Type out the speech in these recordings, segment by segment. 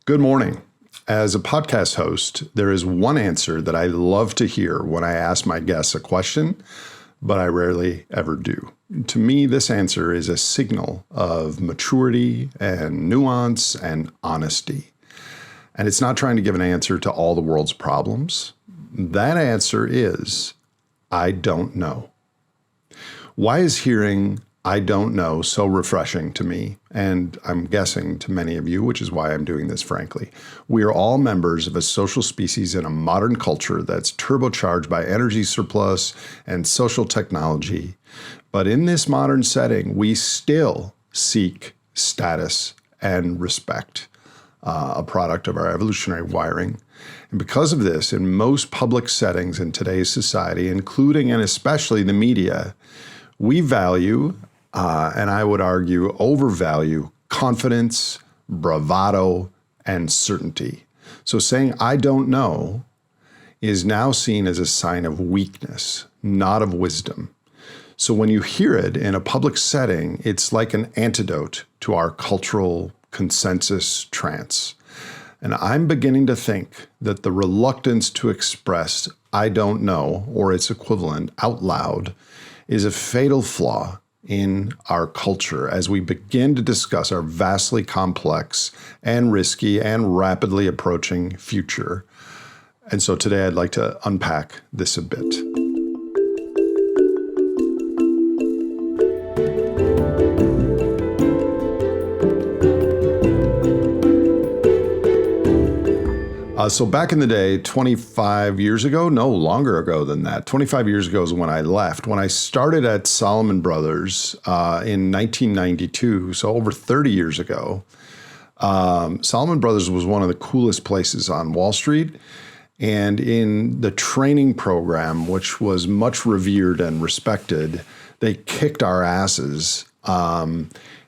Good morning. As a podcast host, there is one answer that I love to hear when I ask my guests a question, but I rarely ever do. To me, this answer is a signal of maturity and nuance and honesty. And it's not trying to give an answer to all the world's problems. That answer is, I don't know. Why is hearing I don't know so refreshing to me? And I'm guessing to many of you, which is why I'm doing this, frankly. We are all members of a social species in a modern culture that's turbocharged by energy surplus and social technology. But in this modern setting, we still seek status and respect, a product of our evolutionary wiring. And because of this, in most public settings in today's society, including and especially the media, we value, and I would argue overvalue, confidence, bravado, and certainty. So saying I don't know is now seen as a sign of weakness, not of wisdom. So when you hear it in a public setting, it's like an antidote to our cultural consensus trance. And I'm beginning to think that the reluctance to express I don't know, or its equivalent, out loud, is a fatal flaw in our culture as we begin to discuss our vastly complex and risky and rapidly approaching future. And so today I'd like to unpack this a bit. So back in the day, 25 years ago, no longer ago than that, 25 years ago is when I left. When I started at Salomon Brothers in 1992, so over 30 years ago, Salomon Brothers was one of the coolest places on Wall Street. And in the training program, which was much revered and respected, they kicked our asses.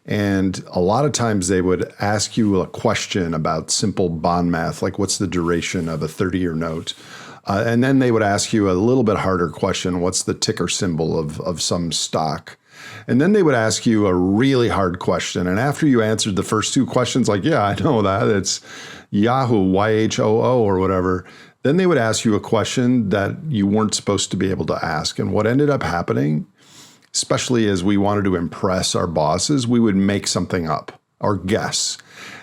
And a lot of times they would ask you a question about simple bond math, like what's the duration of a 30-year note? And then they would ask you a little bit harder question, what's the ticker symbol of some stock? And then they would ask you a really hard question. And after you answered the first two questions, like, yeah, I know that, it's Yahoo, YHOO or whatever, then they would ask you a question that you weren't supposed to be able to ask. And what ended up happening, especially as we wanted to impress our bosses, we would make something up or guess.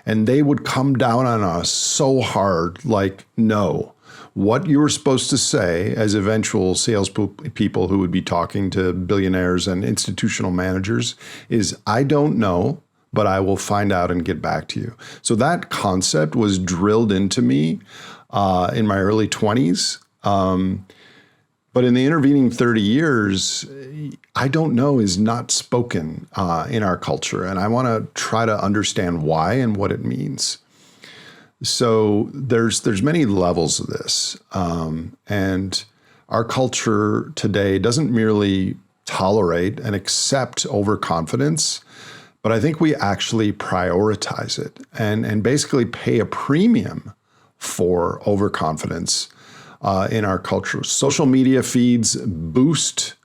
And they would come down on us so hard, like, no. What you were supposed to say as eventual salespeople who would be talking to billionaires and institutional managers is, I don't know, but I will find out and get back to you. So that concept was drilled into me in my early 20s. But in the intervening 30 years, I don't know is not spoken in our culture. And I want to try to understand why and what it means. So there's many levels of this. And our culture today doesn't merely tolerate and accept overconfidence, but I think we actually prioritize it and basically pay a premium for overconfidence in our culture. Social media feeds boost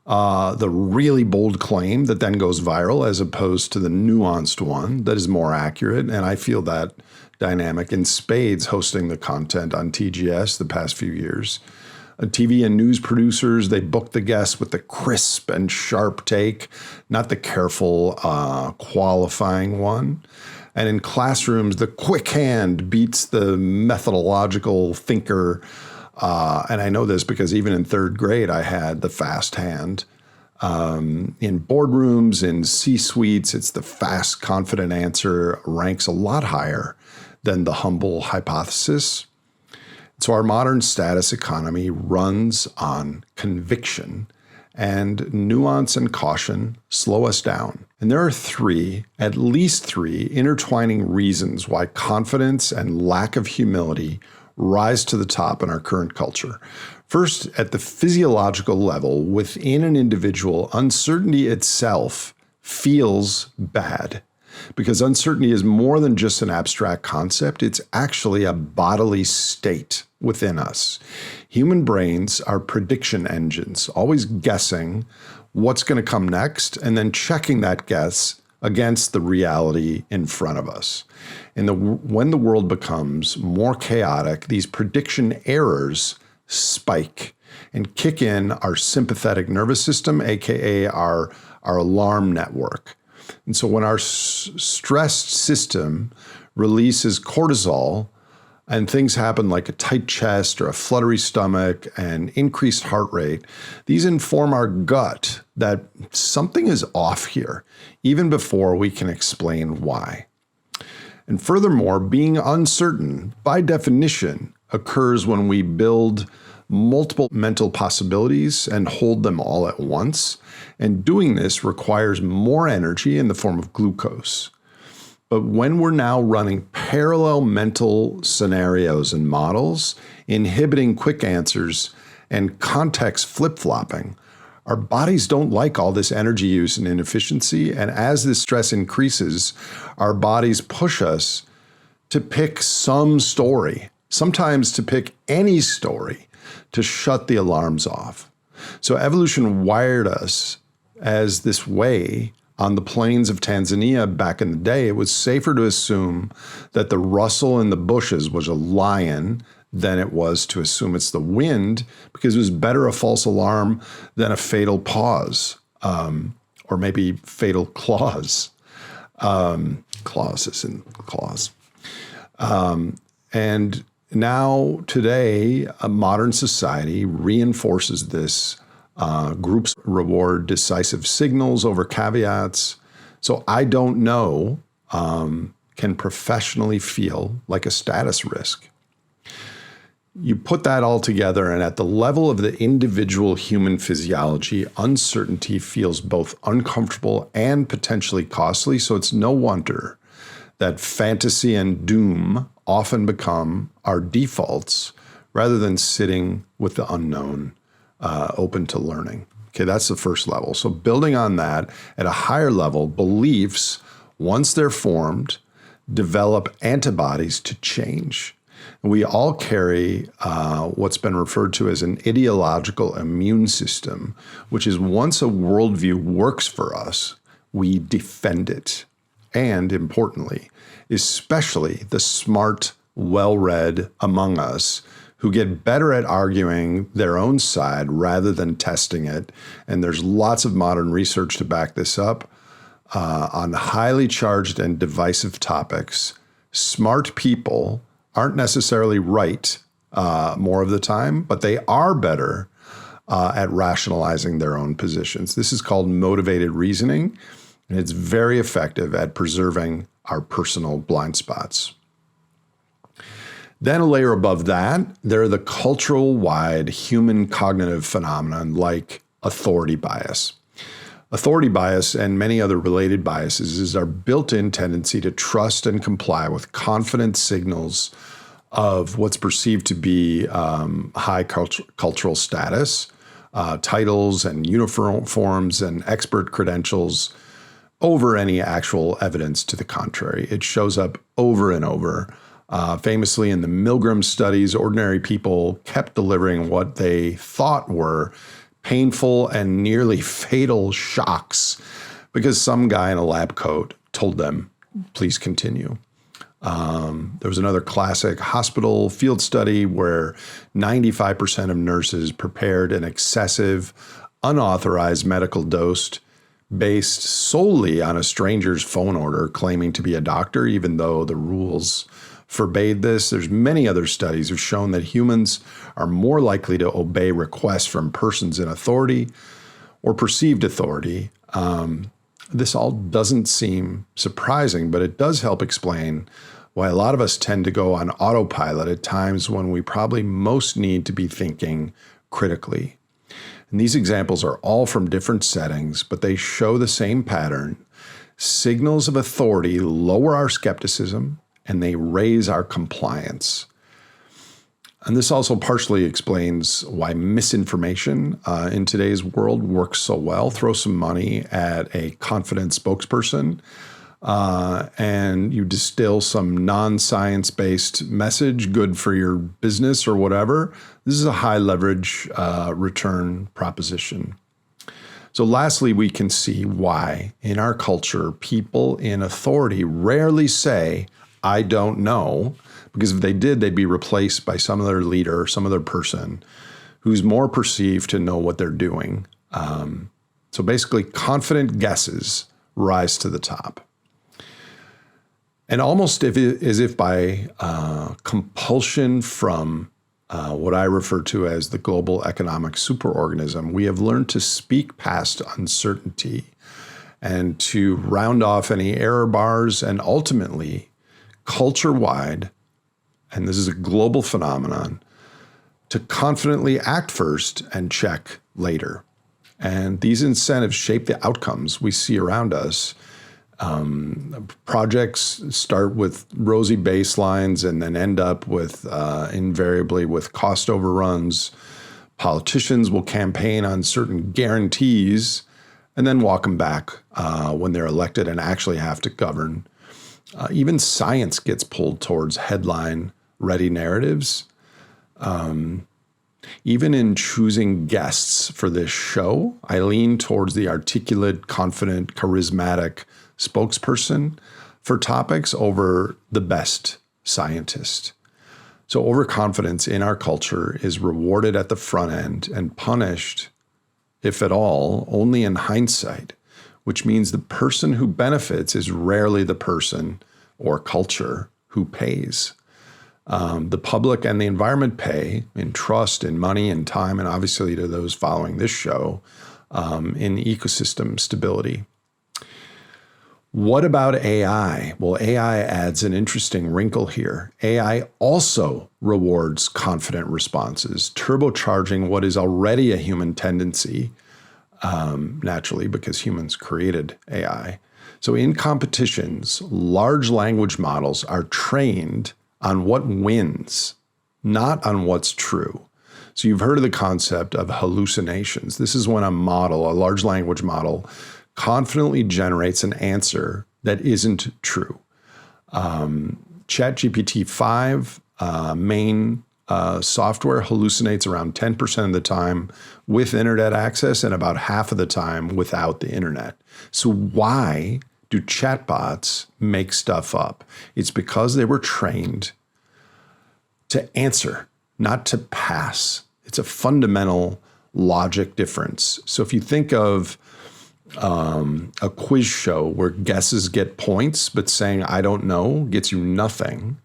the really bold claim that then goes viral as opposed to the nuanced one that is more accurate. And I feel that dynamic in spades hosting the content on TGS the past few years. TV and news producers, they book the guests with the crisp and sharp take, not the careful qualifying one. And in classrooms, the quick hand beats the methodological thinker. And I know this because even in third grade, I had the fast hand. In boardrooms, in C-suites, it's the fast, confident answer ranks a lot higher than the humble hypothesis. So our modern status economy runs on conviction, and nuance and caution slow us down. And there are at least three intertwining reasons why confidence and lack of humility rise to the top in our current culture. First, at the physiological level, within an individual, uncertainty itself feels bad because uncertainty is more than just an abstract concept. It's actually a bodily state within us. Human brains are prediction engines, always guessing what's going to come next and then checking that guess against the reality in front of us. And when the world becomes more chaotic, these prediction errors spike and kick in our sympathetic nervous system, aka our alarm network. And so when our stressed system releases cortisol and things happen like a tight chest or a fluttery stomach and increased heart rate, these inform our gut that something is off here, even before we can explain why. And furthermore, being uncertain, by definition, occurs when we build multiple mental possibilities and hold them all at once. And doing this requires more energy in the form of glucose. But when we're now running parallel mental scenarios and models, inhibiting quick answers and context flip-flopping, our bodies don't like all this energy use and inefficiency. And as this stress increases, our bodies push us to pick some story, sometimes to pick any story, to shut the alarms off. So evolution wired us as this way. On the plains of Tanzania back in the day, it was safer to assume that the rustle in the bushes was a lion than it was to assume it's the wind, because it was better a false alarm than a fatal pause, or maybe fatal clause. Clauses and clause. And now, today, a modern society reinforces this. Groups reward decisive signals over caveats. So I don't know can professionally feel like a status risk. You put that all together, and at the level of the individual human physiology, uncertainty feels both uncomfortable and potentially costly. So it's no wonder that fantasy and doom often become our defaults rather than sitting with the unknown, open to learning. Okay, that's the first level. So building on that, at a higher level, beliefs, once they're formed, develop antibodies to change. And we all carry what's been referred to as an ideological immune system, which is once a worldview works for us, we defend it. And importantly, especially the smart, well-read among us who get better at arguing their own side rather than testing it. And there's lots of modern research to back this up on highly charged and divisive topics. Smart people aren't necessarily right more of the time, but they are better at rationalizing their own positions. This is called motivated reasoning, and it's very effective at preserving our personal blind spots. Then a layer above that, there are the cultural-wide human cognitive phenomenon like authority bias. Authority bias and many other related biases is our built-in tendency to trust and comply with confident signals of what's perceived to be high cultural status, titles and uniforms and expert credentials over any actual evidence to the contrary. It shows up over and over. Famously in the Milgram studies, ordinary people kept delivering what they thought were painful and nearly fatal shocks because some guy in a lab coat told them, please continue. There was another classic hospital field study where 95% of nurses prepared an excessive, unauthorized medical dose based solely on a stranger's phone order claiming to be a doctor, even though the rules forbade this. There's many other studies have shown that humans are more likely to obey requests from persons in authority or perceived authority. This all doesn't seem surprising, but it does help explain why a lot of us tend to go on autopilot at times when we probably most need to be thinking critically. And these examples are all from different settings, but they show the same pattern. Signals of authority lower our skepticism, and they raise our compliance. And this also partially explains why misinformation in today's world works so well. Throw some money at a confident spokesperson and you distill some non-science-based message, good for your business or whatever. This is a high leverage return proposition. So lastly, we can see why in our culture, people in authority rarely say, I don't know, because if they did, they'd be replaced by some other leader, some other person who's more perceived to know what they're doing. So basically, confident guesses rise to the top. And almost as if by compulsion from what I refer to as the global economic superorganism, we have learned to speak past uncertainty and to round off any error bars, and ultimately, culture-wide, and this is a global phenomenon, to confidently act first and check later. And these incentives shape the outcomes we see around us. Projects start with rosy baselines and then end up with invariably with cost overruns. Politicians will campaign on certain guarantees and then walk them back when they're elected and actually have to govern. Even science gets pulled towards headline-ready narratives. Even in choosing guests for this show, I lean towards the articulate, confident, charismatic spokesperson for topics over the best scientist. So overconfidence in our culture is rewarded at the front end and punished, if at all, only in hindsight, which means the person who benefits is rarely the person or culture who pays. The public and the environment pay in trust, in money, in time, and obviously to those following this show, in ecosystem stability. What about AI? Well, AI adds an interesting wrinkle here. AI also rewards confident responses, turbocharging what is already a human tendency, naturally, because humans created AI. So in competitions, large language models are trained on what wins, not on what's true. So you've heard of the concept of hallucinations. This is when a large language model, confidently generates an answer that isn't true. ChatGPT 5 main software hallucinates around 10% of the time with internet access and about half of the time without the internet. So why do chatbots make stuff up? It's because they were trained to answer, not to pass. It's a fundamental logic difference. So if you think of a quiz show where guesses get points, but saying I don't know gets you nothing,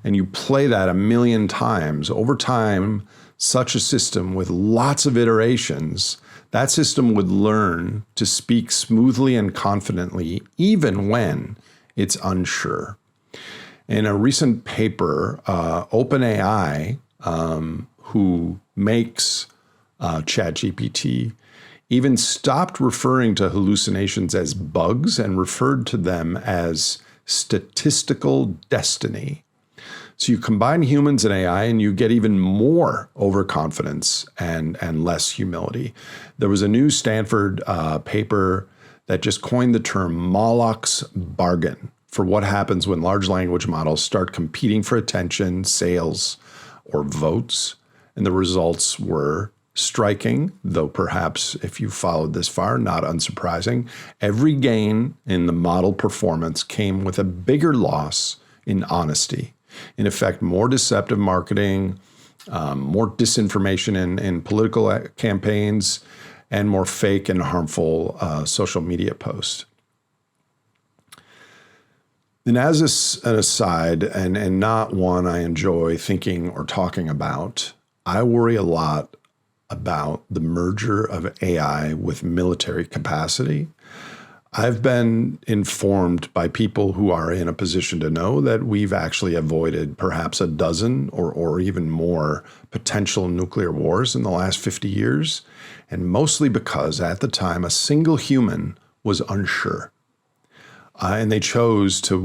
and you play that a million times, over time, such a system with lots of iterations, that system would learn to speak smoothly and confidently, even when it's unsure. In a recent paper, OpenAI, who makes ChatGPT, even stopped referring to hallucinations as bugs and referred to them as statistical destiny. So you combine humans and AI and you get even more overconfidence and less humility. There was a new Stanford paper that just coined the term Moloch's bargain for what happens when large language models start competing for attention, sales, or votes. And the results were striking, though perhaps if you followed this far, not unsurprising. Every gain in the model performance came with a bigger loss in honesty. In effect, more deceptive marketing, more disinformation in political campaigns, and more fake and harmful social media posts. And as an aside, and not one I enjoy thinking or talking about, I worry a lot about the merger of AI with military capacity. I've been informed by people who are in a position to know that we've actually avoided perhaps a dozen or even more potential nuclear wars in the last 50 years, and mostly because at the time a single human was unsure. And they chose to,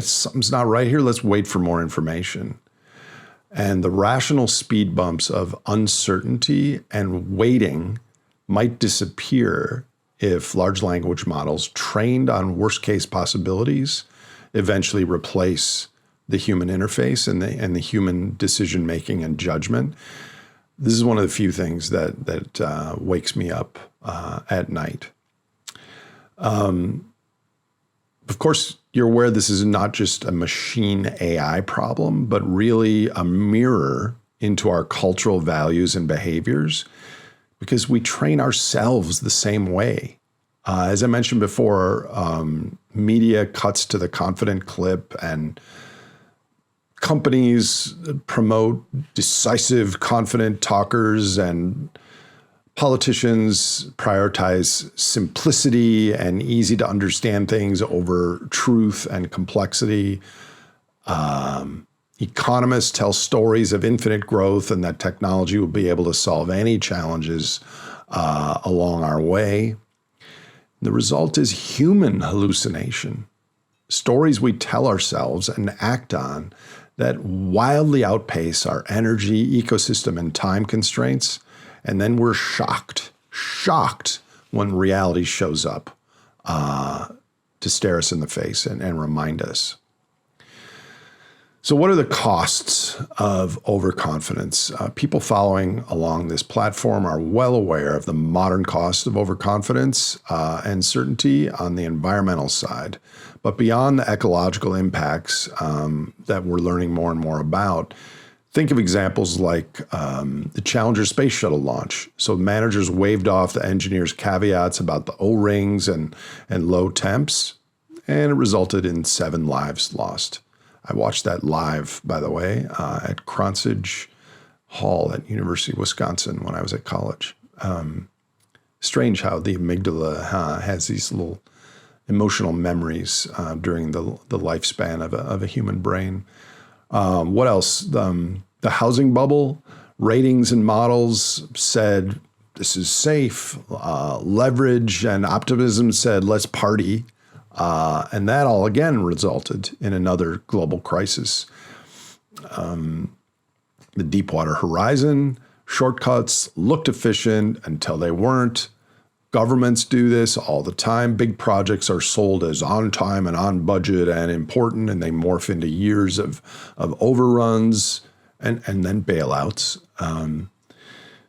something's not right here, let's wait for more information. And the rational speed bumps of uncertainty and waiting might disappear if large language models trained on worst case possibilities eventually replace the human interface and the human decision making and judgment. This is one of the few things that wakes me up at night. Of course, you're aware this is not just a machine AI problem, but really a mirror into our cultural values and behaviors, because we train ourselves the same way. As I mentioned before, media cuts to the confident clip, and companies promote decisive, confident talkers, and politicians prioritize simplicity and easy to understand things over truth and complexity. Economists tell stories of infinite growth and that technology will be able to solve any challenges along our way. The result is human hallucination, stories we tell ourselves and act on that wildly outpace our energy, ecosystem, and time constraints. And then we're shocked when reality shows up to stare us in the face and remind us. So what are the costs of overconfidence? People following along this platform are well aware of the modern cost of overconfidence and certainty on the environmental side. But beyond the ecological impacts that we're learning more and more about, think of examples like the Challenger space shuttle launch. So managers waved off the engineers' caveats about the O-rings and low temps, and it resulted in 7 lives lost. I watched that live, by the way, at Cronsidge Hall at University of Wisconsin when I was at college. Strange how the amygdala has these little emotional memories during the lifespan of a human brain. What else? The housing bubble, ratings and models said this is safe. Leverage and optimism said let's party. And that all again resulted in another global crisis. The Deepwater Horizon, shortcuts looked efficient until they weren't. Governments do this all the time. Big projects are sold as on time and on budget and important, and they morph into years of overruns and then bailouts.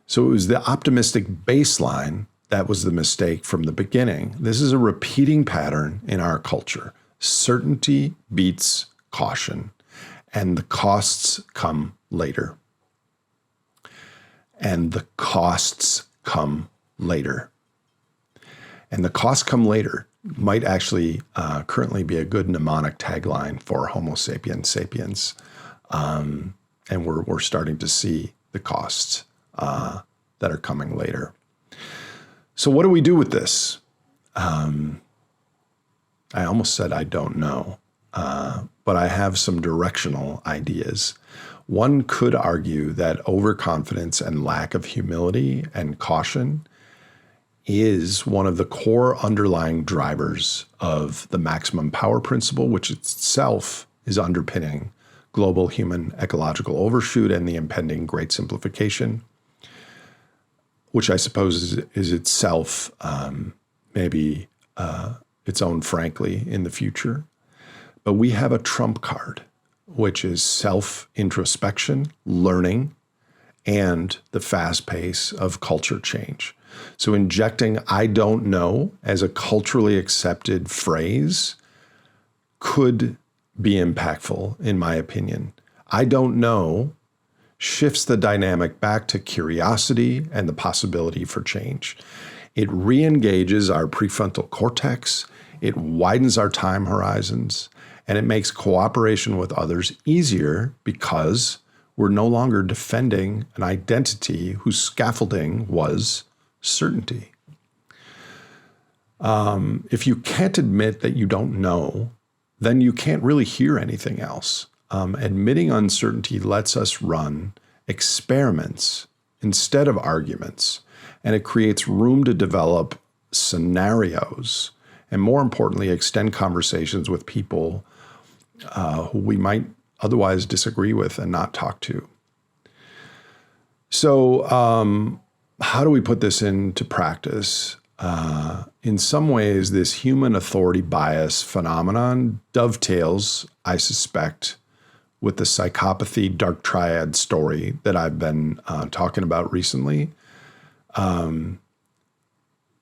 So it was the optimistic baseline that was the mistake from the beginning. This is a repeating pattern in our culture. Certainty beats caution, and the costs come later. And the costs come later. And the costs come later might actually currently be a good mnemonic tagline for Homo sapiens sapiens. And we're starting to see the costs that are coming later. So what do we do with this? I almost said I don't know, but I have some directional ideas. One could argue that overconfidence and lack of humility and caution is one of the core underlying drivers of the maximum power principle, which itself is underpinning global human ecological overshoot and the impending great simplification, which I suppose is itself maybe its own frankly in the future. But we have a trump card, which is self-introspection, learning, and the fast pace of culture change. So injecting "I don't know" as a culturally accepted phrase could be impactful, in my opinion. I don't know shifts the dynamic back to curiosity and the possibility for change. It re-engages our prefrontal cortex, it widens our time horizons, and it makes cooperation with others easier because we're no longer defending an identity whose scaffolding was certainty. If you can't admit that you don't know, then you can't really hear anything else. Admitting uncertainty lets us run experiments instead of arguments, and it creates room to develop scenarios and, more importantly, extend conversations with people who we might otherwise disagree with and not talk to. So how do we put this into practice? In some ways, this human authority bias phenomenon dovetails, I suspect, with the psychopathy dark triad story that I've been talking about recently.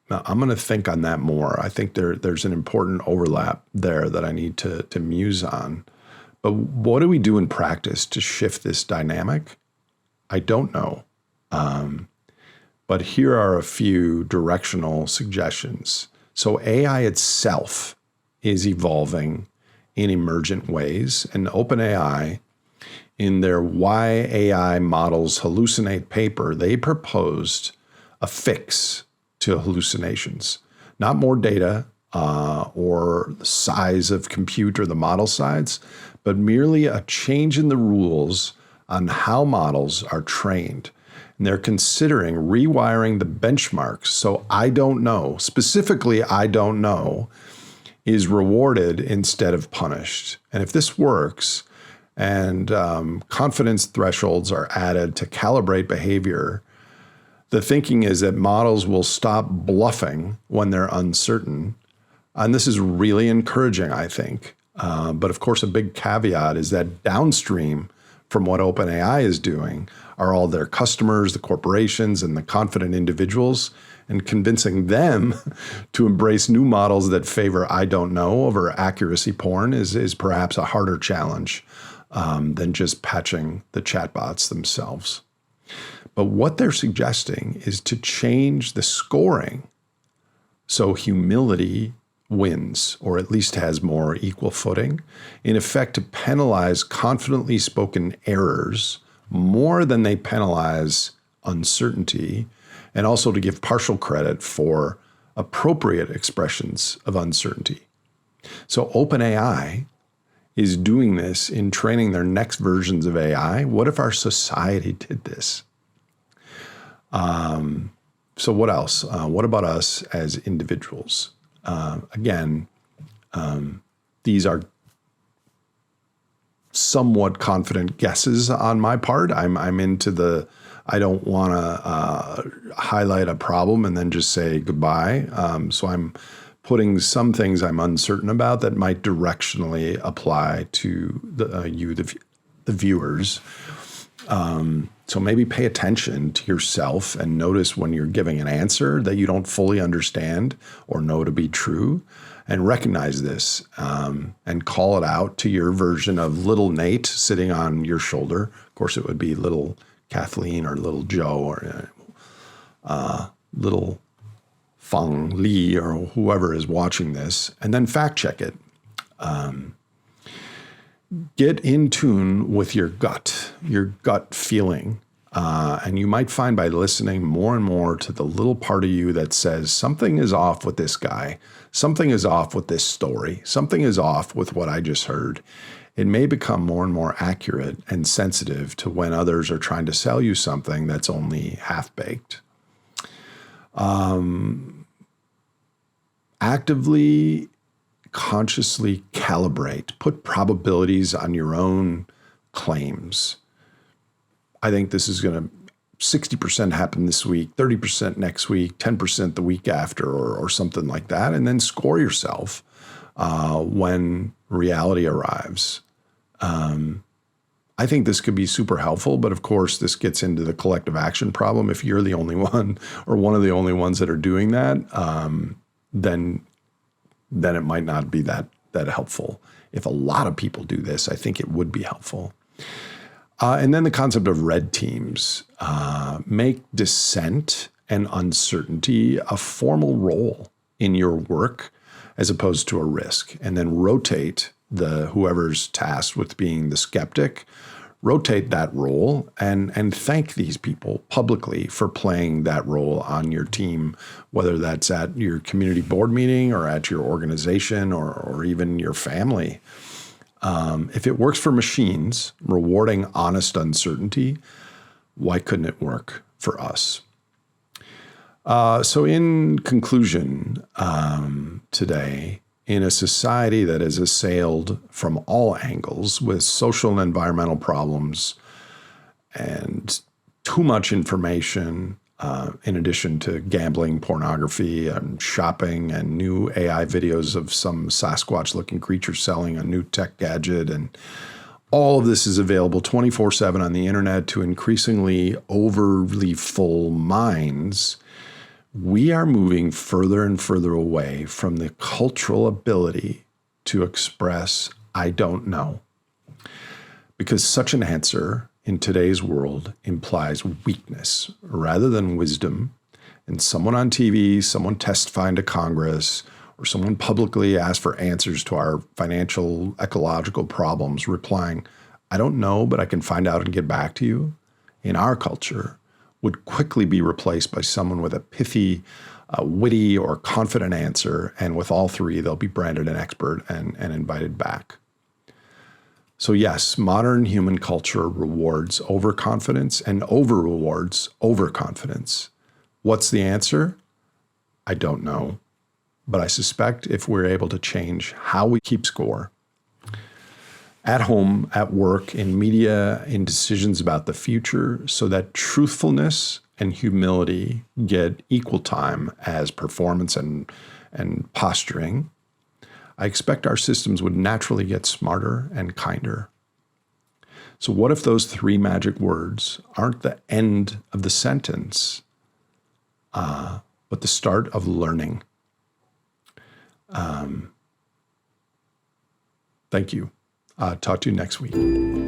Now, I'm going to think on that more. I think there's an important overlap there that I need to muse on. But what do we do in practice to shift this dynamic? I don't know. But here are a few directional suggestions. So AI itself is evolving in emergent ways, and OpenAI, in their Why AI Models Hallucinate paper, they proposed a fix to hallucinations. Not more data or the size of compute or the model size, but merely a change in the rules on how models are trained. And they're considering rewiring the benchmarks. So I don't know, specifically I don't know, is rewarded instead of punished. And if this works and confidence thresholds are added to calibrate behavior, the thinking is that models will stop bluffing when they're uncertain. And this is really encouraging, I think. But of course, a big caveat is that downstream from what OpenAI is doing are all their customers, the corporations, and the confident individuals, and convincing them to embrace new models that favor I don't know over accuracy porn is perhaps a harder challenge than just patching the chatbots themselves. But what they're suggesting is to change the scoring so humility wins, or at least has more equal footing, in effect to penalize confidently spoken errors more than they penalize uncertainty, and also to give partial credit for appropriate expressions of uncertainty. So OpenAI is doing this in training their next versions of AI. What if our society did this? So what else? What about us as individuals? Again, these are somewhat confident guesses on my part. I'm into the, I don't want to highlight a problem and then just say goodbye. So I'm putting some things I'm uncertain about that might directionally apply to the viewers. So maybe pay attention to yourself and notice when you're giving an answer that you don't fully understand or know to be true, and recognize this and call it out to your version of little Nate sitting on your shoulder. Of course, it would be little Kathleen or little Joe or little Feng Li or whoever is watching this, and then fact check it. Get in tune with your gut feeling. And you might find by listening more and more to the little part of you that says something is off with this guy, something is off with this story, something is off with what I just heard. It may become more and more accurate and sensitive to when others are trying to sell you something that's only half-baked. Actively, consciously calibrate, put probabilities on your own claims. I think this is going to 60% happen this week, 30% next week, 10% the week after, or something like that. And then score yourself when reality arrives. I think this could be super helpful, but of course, this gets into the collective action problem. If you're the only one or one of the only ones that are doing that, then it might not be that helpful. If a lot of people do this, I think it would be helpful. And then the concept of red teams. Make dissent and uncertainty a formal role in your work as opposed to a risk. And then rotate whoever's tasked with being the skeptic, rotate that role and thank these people publicly for playing that role on your team, whether that's at your community board meeting or at your organization or even your family. If it works for machines, rewarding honest uncertainty, why couldn't it work for us? So in conclusion, today, in a society that is assailed from all angles with social and environmental problems and too much information, in addition to gambling, pornography, and shopping, and new AI videos of some Sasquatch-looking creature selling a new tech gadget, and All of this is available 24/7 on the internet to increasingly overly full minds. We are moving further and further away from the cultural ability to express, I don't know. Because such an answer in today's world implies weakness rather than wisdom. And someone on TV, someone testifying to Congress, or someone publicly asked for answers to our financial, ecological problems, replying, I don't know, but I can find out and get back to you, in our culture, would quickly be replaced by someone with a pithy, witty, or confident answer. And with all three, they'll be branded an expert and invited back. So yes, modern human culture rewards overconfidence and over-rewards overconfidence. What's the answer? I don't know. But I suspect if we're able to change how we keep score, at home, at work, in media, in decisions about the future, so that truthfulness and humility get equal time as performance and posturing, I expect our systems would naturally get smarter and kinder. So what if those three magic words aren't the end of the sentence, but the start of learning? Thank you. Talk to you next week.